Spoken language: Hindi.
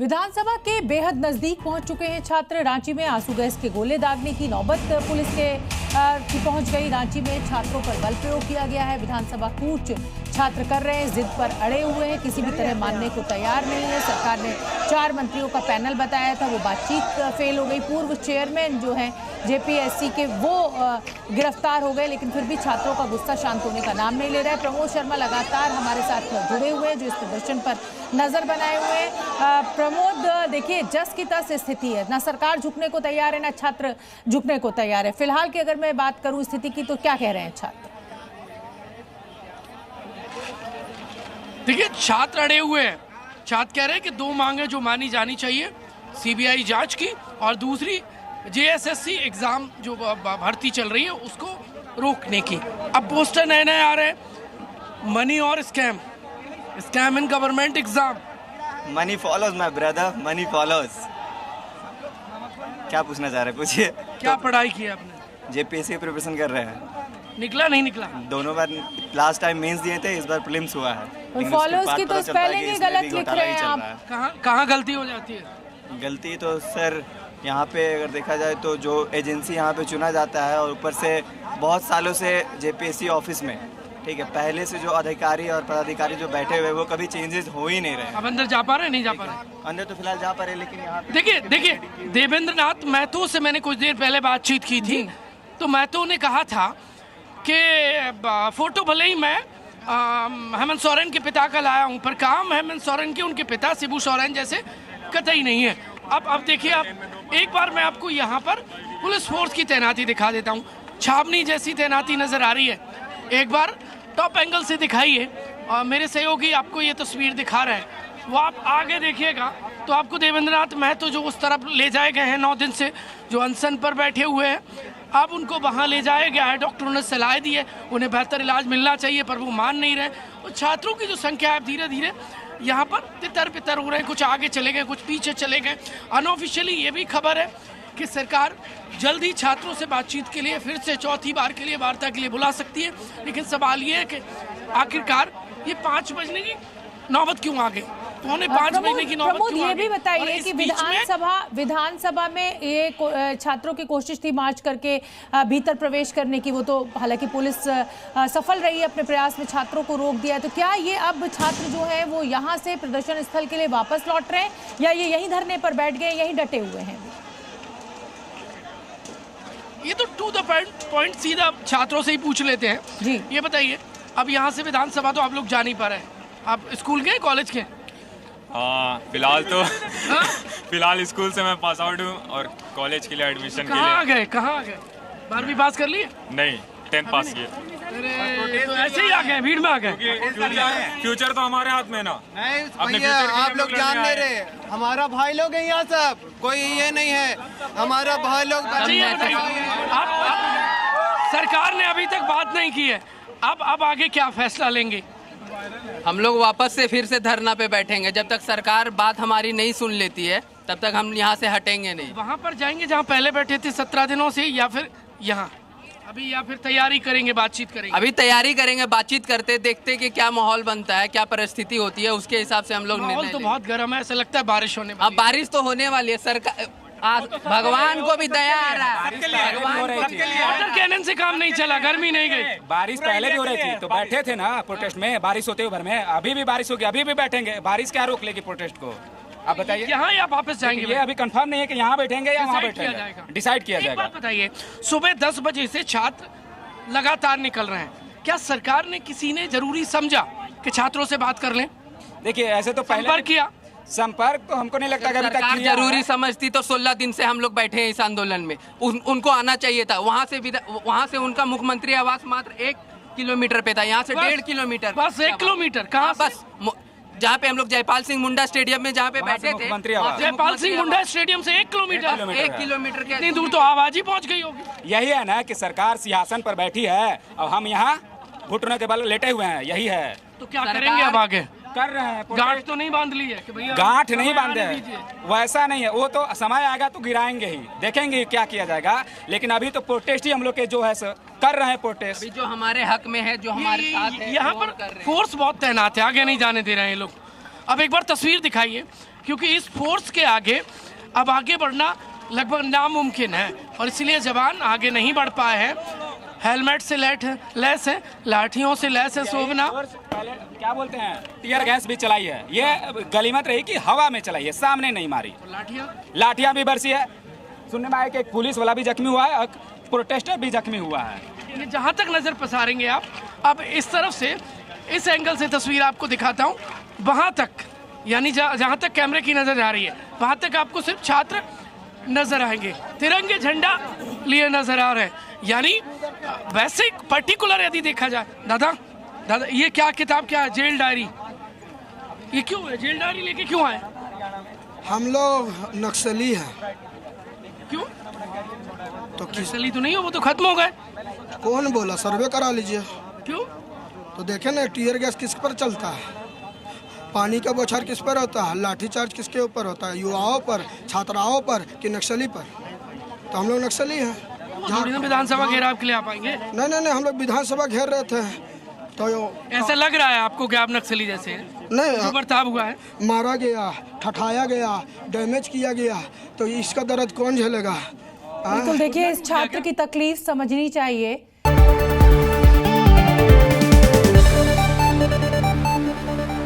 विधानसभा के बेहद नजदीक पहुंच चुके हैं छात्र। रांची में आंसू गैस के गोले दागने की नौबत पुलिस की पहुंच गई। रांची में छात्रों पर बल प्रयोग किया गया है। विधानसभा कूच छात्र कर रहे हैं, जिद पर अड़े हुए हैं, किसी भी तरह मानने को तैयार नहीं है। सरकार ने 4 मंत्रियों का पैनल बताया था, वो बातचीत फेल हो गई। पूर्व चेयरमैन जो हैं जेपीएससी के वो गिरफ्तार हो गए, लेकिन फिर भी छात्रों का गुस्सा शांत होने का नाम नहीं ले रहा है। प्रमोद शर्मा लगातार हमारे साथ जुड़े हुए हैं, जो इस प्रदर्शन पर नजर बनाए हुए हैं। प्रमोद, देखिए जस की तस स्थिति है, ना सरकार झुकने को तैयार है, ना छात्र झुकने को तैयार है। फिलहाल की अगर मैं बात करूं स्थिति की, तो क्या कह रहे हैं छात्र? देखिए, छात्र अड़े हुए हैं। छात्र कह रहे हैं कि 2 मांगे जो मानी जानी चाहिए, सीबीआई जांच की और दूसरी जेएसएससी एग्जाम जो भर्ती चल रही है उसको रोकने की। अब पोस्टर नए नए आ रहे हैं, मनी और scam in government exam. Money follows my brother, money follows. क्या पूछना चाह रहे हैं, पूछिए। क्या पढ़ाई की है आपने? जेपीएससी प्रिपरेशन कर रहे हैं। निकला नहीं निकला? दोनों बार लास्ट टाइम मेंस दिए थे, इस बार प्रीलिम्स हुआ है। फॉलोज की तो स्पेलिंग ही गलत लिख रहे हैं आप। कहाँ गलती हो जाती है? गलती तो सर यहाँ पे अगर देखा जाए तो जो एजेंसी यहाँ पे चुना जाता है, और ऊपर से बहुत सालों से जेपीएससी ऑफिस में, ठीक है, पहले से जो अधिकारी और पदाधिकारी जो बैठे हुए वो कभी चेंजेस हो ही नहीं रहे। अब अंदर जा पा रहे नहीं जा पा रहे? अंदर तो फिलहाल जा पा रहे, लेकिन यहाँ देखिए देवेंद्र नाथ महतो से मैंने कुछ देर पहले बातचीत की थी, तो महतो ने कहा था कि फोटो भले ही मैं हेमंत सोरेन के पिता का लाया हूं, पर काम हेमंत सोरेन के उनके पिता शिबू सोरेन जैसे कतई नहीं है। अब देखिए, आप एक बार मैं आपको यहाँ पर पुलिस फोर्स की तैनाती दिखा देता हूँ। छावनी जैसी तैनाती नजर आ रही है। एक बार टॉप एंगल से दिखाइए, और मेरे सहयोगी आपको ये तस्वीर दिखा रहे हैं, वो आप आगे देखिएगा तो आपको देवेंद्र नाथ महतो जो उस तरफ ले जाए गए हैं 9 दिन से, जो अनशन पर बैठे हुए हैं, अब उनको वहाँ ले जाया गया है। डॉक्टरों ने सलाह दी है, उन्हें बेहतर इलाज मिलना चाहिए, पर वो मान नहीं रहे। और छात्रों की जो संख्या है धीरे धीरे यहाँ पर तितर बितर हो रहे हैं, कुछ आगे चले गए, कुछ पीछे चले गए। अनऑफिशियली ये भी खबर है कि सरकार जल्दी छात्रों से बातचीत के लिए फिर से चौथी बार के लिए वार्ता के लिए बुला सकती है। लेकिन सवाल ये है कि आखिरकार ये 5 बजने की नौबत क्यों आ गई? 4:45 बजने की नौबत क्यों आ गई? ये भी बताइए कि विधानसभा में ये छात्रों की कोशिश थी मार्च करके भीतर प्रवेश करने की, वो तो हालांकि पुलिस सफल रही है अपने प्रयास में, छात्रों को रोक दिया है। तो क्या ये अब छात्र जो है वो यहाँ से प्रदर्शन स्थल के लिए वापस लौट रहे हैं, या ये यहीं धरने पर बैठ गए, यहीं डटे हुए हैं? ये तो टू द पॉइंट सीधा छात्रों से ही पूछ लेते हैं जी। ये बताइए, अब यहाँ से विधानसभा तो आप लोग जा नहीं पा रहे, आप स्कूल के कॉलेज के? फिलहाल तो फिलहाल स्कूल से मैं पास आउट हूँ, और कॉलेज के लिए एडमिशन के लिए। कहाँ आ गए? 12वीं पास कर लिए? नहीं, 10th पास किए। तो ऐसे ही आ गए, भीड़ में आ गए। फ्यूचर तो हमारे हाथ में ना। नहीं भैया, आप लोग जान नहीं रहे, हमारा भाई लोग है यहाँ सब, कोई ये नहीं है, हमारा भाई लोग। सरकार ने अभी तक बात नहीं की है, अब आगे क्या फैसला लेंगे? हम लोग वापस से फिर से धरना पे बैठेंगे। जब तक सरकार बात हमारी नहीं सुन लेती है तब तक हम यहाँ से हटेंगे नहीं। वहाँ पर जाएंगे जहाँ पहले बैठे थे 17 दिनों से, या फिर यहाँ अभी, या फिर तैयारी करेंगे, बातचीत करेंगे? अभी तैयारी करेंगे, बातचीत करते, देखते कि क्या माहौल बनता है, क्या परिस्थिति होती है, उसके हिसाब से हम लोग माहौल तो बहुत गर्म है, ऐसा लगता है बारिश होने वाली है। अब बारिश तो होने वाली है। सरकार, भगवान को भी दया आ रहा है। वाटर कैनन से काम नहीं चला, गर्मी नहीं गई। बारिश पहले भी हो रही थी तो बैठे थे ना प्रोटेस्ट में, बारिश होते हुए भर में। अभी भी बारिश होगी, अभी भी बैठेंगे। बारिश क्या रोक लेगी प्रोटेस्ट को? आप बताइए। यहाँ या वापस जाएंगे? ये अभी कंफर्म नहीं है कि यहाँ बैठेंगे या वहाँ बैठेंगे, डिसाइड किया जाएगा। एक बात बताइए, सुबह 10 बजे से छात्र लगातार निकल रहे हैं, क्या सरकार ने किसी ने जरूरी समझा कि छात्रों से बात कर लें? देखिए, ऐसे तो पहले संपर्क किया, संपर्क तो हमको नहीं लगता कि अभी तक सरकार जरूरी समझती तो 16 दिन से हम लोग बैठे हैं इस आंदोलन में। उनको आना चाहिए था। वहाँ से उनका मुख्यमंत्री आवास मात्र 1 किलोमीटर पे था, यहाँ से 1.5 किलोमीटर। बस 1 किलोमीटर? कहाँ? बस जहाँ पे हम लोग जयपाल सिंह मुंडा स्टेडियम में जहाँ पे बैठे थे, जयपाल सिंह मुंडा स्टेडियम से 1 किलोमीटर? 1 किलोमीटर के इतनी दूर तो आवाज ही पहुँच गई होगी। यही है ना कि सरकार सिंहासन पर बैठी है और हम यहाँ घुटनों के बल लेटे हुए हैं, यही है। तो क्या करेंगे अब आगे? कर रहे हैं, गांठ तो नहीं बांध ली है कि भैया? गांठ नहीं बांधे हैं, वैसा नहीं है। वो तो समय आएगा तो गिराएंगे ही, देखेंगे क्या किया जाएगा। लेकिन अभी तो प्रोटेस्ट ही हम लोग के जो है कर रहे हैं प्रोटेस्ट। अभी जो हमारे हक में है, जो हमारे साथ है, यहाँ पर फोर्स बहुत तैनात है, आगे नहीं जाने दे रहे हैं ये लोग। अब एक बार तस्वीर दिखाइए, क्योंकि इस फोर्स के आगे अब आगे बढ़ना लगभग नामुमकिन है और इसलिए जवान आगे नहीं बढ़ पाए हैं। हेलमेट से लैस है, लाठियों से लैस है शोभना। पहले क्या बोलते हैं, टीयर गैस भी चलाई है। ये गलीमत रही कि हवा में चलाई है, सामने नहीं मारी। लाठियां भी बरसी है। सुनने में आया कि एक पुलिस वाला भी जख्मी हुआ है और प्रोटेस्टर भी जख्मी हुआ है। ये जहाँ तक नज़र पसारेंगे आप, अब इस तरफ से इस एंगल से तस्वीर आपको दिखाता हूँ, वहाँ तक यानी जहाँ तक कैमरे की नज़र जा रही है वहाँ तक आपको सिर्फ छात्र नजर आएंगे, तिरंगे झंडा लिए नजर आ रहे हैं। यानी वैसे पर्टिकुलर यदि देखा जाए, दादा ये क्या किताब, क्या जेल डायरी, ये क्यों है? जेल डायरी लेके क्यों आए? हम लोग नक्सली हैं। क्यों? तो नक्सली तो नहीं हो, वो तो खत्म हो गए। कौन बोला? सर्वे करा लीजिए। क्यों? तो देखे ना, टीयर गैस किस पर चलता है, पानी का बौछार किस पर होता है, लाठीचार्ज किसके ऊपर होता है, युवाओं पर, छात्राओं पर कि नक्सली पर? तो हम लोग नक्सली हैं। विधानसभा घेराव के लिए आ पाएंगे? नहीं, हम लोग विधानसभा घेर रहे थे तो ऐसा लग रहा है आपको कि आप नक्सली जैसे हैं? नहीं, बर्ताव हुआ है, मारा गया, ठठाया गया, डैमेज किया गया, तो इसका दर्द कौन झेलेगा? बिल्कुल, देखिए इस छात्र की तकलीफ समझनी चाहिए।